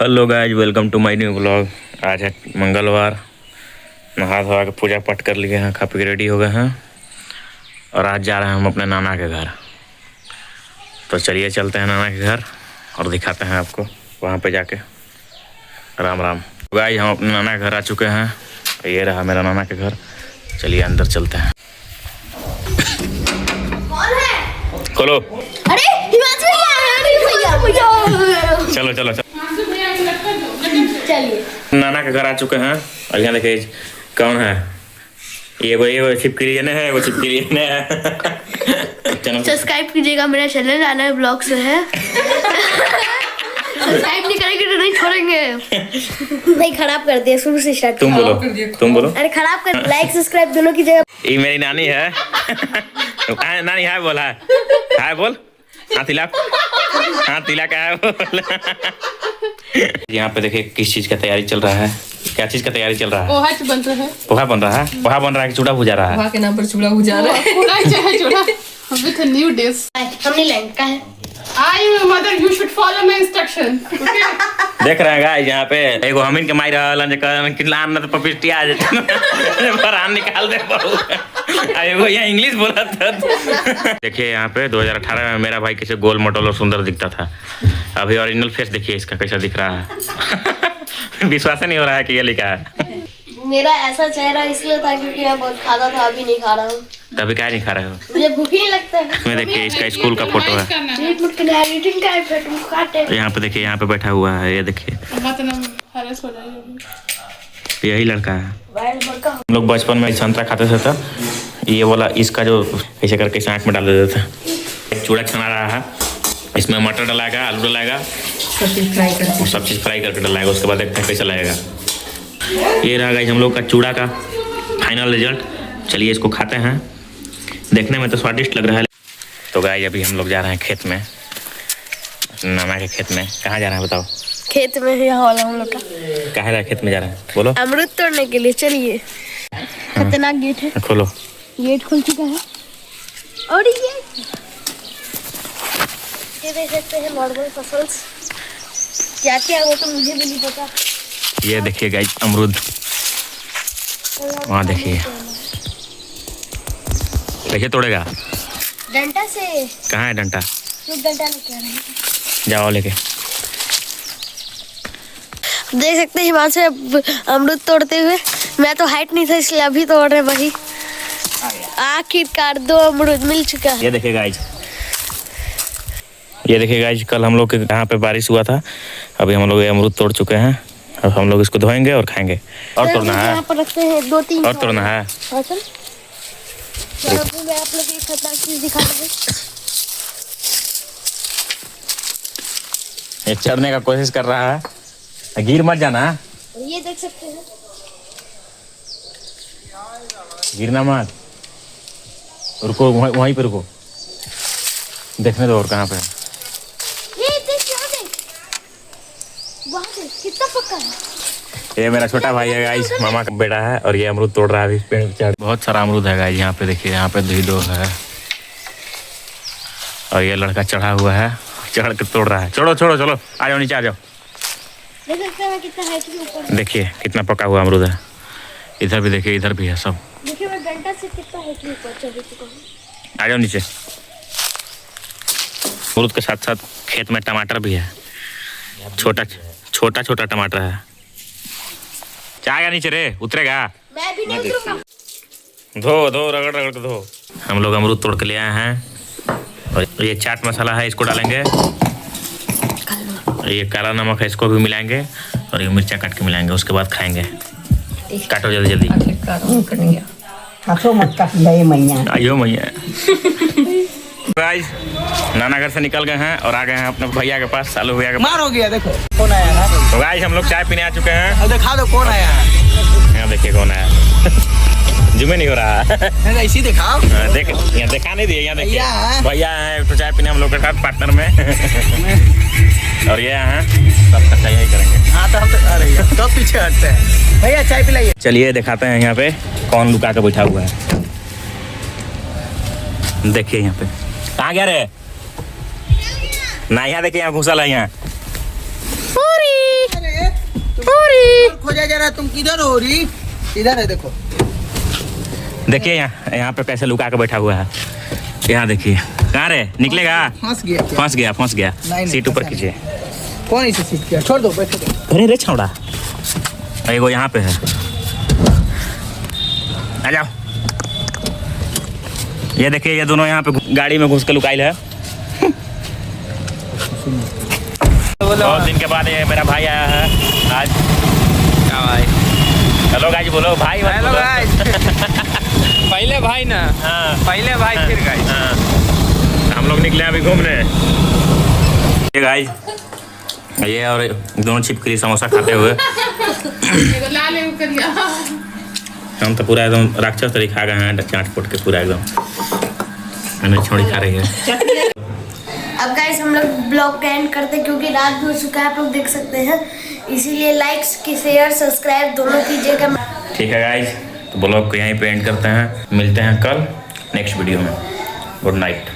Hello guys, welcome to my new blog. आज है मंगलवार। नहा धोवा के पूजा पाठ कर लिए हैं, खा पी के रेडी हो गए हैं और आज जा रहे हैं हम अपने नाना के घर। तो चलिए चलते हैं नाना के घर और दिखाते हैं आपको वहाँ पे जाके। राम राम गाइज, हम अपने नाना के घर आ चुके हैं। ये रहा मेरा नाना के घर। चलिए अंदर चलते हैं। खोलो। अरे चलो चलो चलो। चलिए नाना के घर आ चुके हैं और यहाँ देखिए कौन है। ये छिपकली है, वो छिपकली है। सब्सक्राइब कीजिएगा मेरा चैनल नाना ब्लॉग से है। सब्सक्राइब नहीं करेंगे तो नहीं छोड़ेंगे। नहीं, खराब कर दिया शुरू से स्टार्ट। तुम बोलो। अरे खराब कर, लाइक सब्सक्राइब दोनों कीजिएगा। ये मेरी नानी है। नानी हाय बोल, हाय बोल। हाँ तिला का है बोल। यहाँ पे देखिए किस चीज का तैयारी चल रहा है। क्या चीज का तैयारी चल रहा है? पोहा बन रहा है। पोहा बन रहा है। पोहा बन रहा है कि चूड़ा भुजा रहा है? पोहा के नाम पर चूड़ा भुजा रहा है। With a new dish. हमने लैंड का है। I mother you should follow my instruction. देख रहे हैं गाइस, यहाँ पे एगो हमिन के माई रहलन जे कहन कि लान न तो पपिस्टिया आ जाते बरान निकाल दे बहु। एगो यहाँ इंग्लिश बोला था। देखिए यहाँ पे 2018 में मेरा भाई कैसे गोल मोटल और सुंदर दिखता था। अभी ओरिजिनल फेस देखिए इसका कैसा दिख रहा है। विश्वास नहीं हो रहा है कि ये लिखा है। मेरा ऐसा चेहरा इसलिए था क्योंकि मैं बहुत खाता था, अभी नहीं खा रहा हूँ। तभी क्या नहीं खा रहे हो? मुझे भूख ही नहीं लगता है। इसमें देखिए इसका स्कूल का फोटो है। एडिटिंग का है, तुम खाते। यहाँ पे देखिए, यहाँ पे बैठा हुआ है, ये देखिए यही लड़का है। हम लोग बचपन में संतरा खाते थे तो ये वाला इसका जो ऐसे करके आँख में डाल देते थे। चूड़ा छना रहा है, इसमें मटर डलाएगा, आलू डलाएगा, सब चीज़ फ्राई करके डलाएगा। उसके बाद देखते हैं कैसा लगेगा। ये रहा गाइस हम लोग का चूड़ा का फाइनल रिजल्ट। चलिए इसको खाते हैं। देखने में तो स्वादिष्ट लग रहा है। तो गाइस अभी हम लोग जा रहे हैं खेत में, नाना के खेत में। कहाँ जा रहे हैं बताओ? खेत में है यहाँ वाला हम लोग का। कहाँ जा खेत में जा रहे हैं बोलो? अमरूद तोड़ने के लिए। चलिए। खतरनाक गेट है। खोलो। गेट खुल चुका है और ये देख सकते हैं नॉर्मल फसल। क्या क्या वो तो मुझे भी नहीं पता। ये देखिए गाइस अमरूद, वहाँ देखिए कैसे तोड़ेगा? डंडा से। कहाँ है डंडा? डंडा लेके आ रहे हैं। जाओ लेके। देख सकते हैं वहाँ से अमरूद तोड़ते हुए। मैं तो हाइट नहीं था इसलिए अभी तोड़ रहे भाई। आखिरकार 2 अमरूद मिल चुका है। ये देखिए गाइस, ये देखिए गाइस, कल हम लोग के यहाँ पे बारिश हुआ था। अभी हम लोग ये अमरूद तोड़ चुके हैं। अब हम लोग इसको धोएंगे और खाएंगे। और तोड़ना है? यहाँ पर रखते हैं 2-3 और तोड़ना है। मैं आप लोग एक खतरनाक चीज दिखा रहा हूँ। ये चढ़ने का कोशिश कर रहा है, गिर मत जाना। ये देख सकते हैं। गिरना मत, रुको वहीं पे रुको, देखने दो और कहाँ पे। ये देख, यहाँ देख, वहाँ देख कितना पक्का है। ये मेरा छोटा भाई है गाइस, मामा का बेटा है और ये अमरूद तोड़ रहा है अभी पेड़ पे चढ़। बहुत सारा अमरूद है गाइस। यहाँ पे देखिए, यहाँ पे 2 है और ये लड़का चढ़ा हुआ है, चढ़ के तोड़ रहा है। चलो आ जाओ नीचे आ जाओ। देख सकते हैं कितना हाइट के ऊपर। देखिए कितना पका हुआ अमरूद है। इधर भी देखिए, इधर भी है सब। देखिए मैं डंडा से कितना हाइट के ऊपर चढ़ चुका हूँ। आ जाओ नीचे। अमरूद के साथ साथ खेत में टमाटर भी है। छोटा टमाटर है। जाएगा नीचे रे, उतरेगा? मैं भी नहीं उतरूंगा। धो रगड़ के धो। हम लोग अमरूद तोड़ के ले आए हैं और ये चाट मसाला है, इसको डालेंगे। ये काला नमक है, इसको भी मिलाएंगे और ये मिर्चा काट के मिलाएंगे। उसके बाद खाएंगे। काटो जल्दी। आइयो मैया। गाइस नाना घर से निकल गए हैं और आ गए हैं अपने भैया के पास, सालू भैया के पास। मार हो गया, देखो कौन आया ना। तो गाइस हम लोग चाय पीने आ चुके हैं। अब दिखा दो कौन आया। यहाँ देखिए कौन आया। जुमे नहीं हो रहा। इसी दिखाओ। देख, यहाँ दिखा नहीं दिए। यहाँ देखिए भैया हैं तो चाय पीने हम लोग के साथ पार्टनर में। और ये हैं सब खर्चा यही करेंगे। हाँ तो हम तो अरे तो पीछे हटते हैं। भैया चाय पिलाइए। चलिए दिखाते हैं यहाँ पे कौन लुका के बैठा हुआ है। देखिए यहाँ पे कहाँ गया रे? ना यहाँ देखिए, यहाँ घुसल है यहाँ। खोजा जा रहा, तुम किधर हो रही? इधर है देखो। देखिए यहाँ पे कैसे लुका के बैठा हुआ है। यहाँ देखिए कहाँ रे निकलेगा। फंस गया क्या? फंस गया। नहीं, सीट ऊपर फंसा कीजिए। कौन इसे सीट किया? छोड़ दो, बैठो दो। अरे रे छौड़ा एगो यहाँ पे है। आ जाओ। ये देखिए ये दोनों यहाँ पे गाड़ी में घुस के लुकाइल है। बहुत दिन के बाद ये मेरा भाई आया है आज। क्या भाई? हेलो गाइस बोलो भाई। Hello guys. पहले भाई ना। हाँ पहले भाई फिर गाइस। हाँ। हम लोग निकले अभी घूमने। ये गाइस ये और दोनों छिपकली समोसा खाते हुए। एगो लाल एगो करिया। हम तो पूरा एकदम राक्षस तरीके खा गए हैं, चाट फूट के पूरा एकदम। हमें छोड़ी खा रही है। अब गाइस हम लोग ब्लॉग का एंड करते हैं क्योंकि रात भी हो चुका है, आप लोग देख सकते हैं। इसीलिए लाइक्स शेयर सब्सक्राइब दोनों कीजिएगा। ठीक है गाइस, तो ब्लॉग को यहीं पे एंड करते हैं। मिलते हैं कल नेक्स्ट वीडियो में। Good night.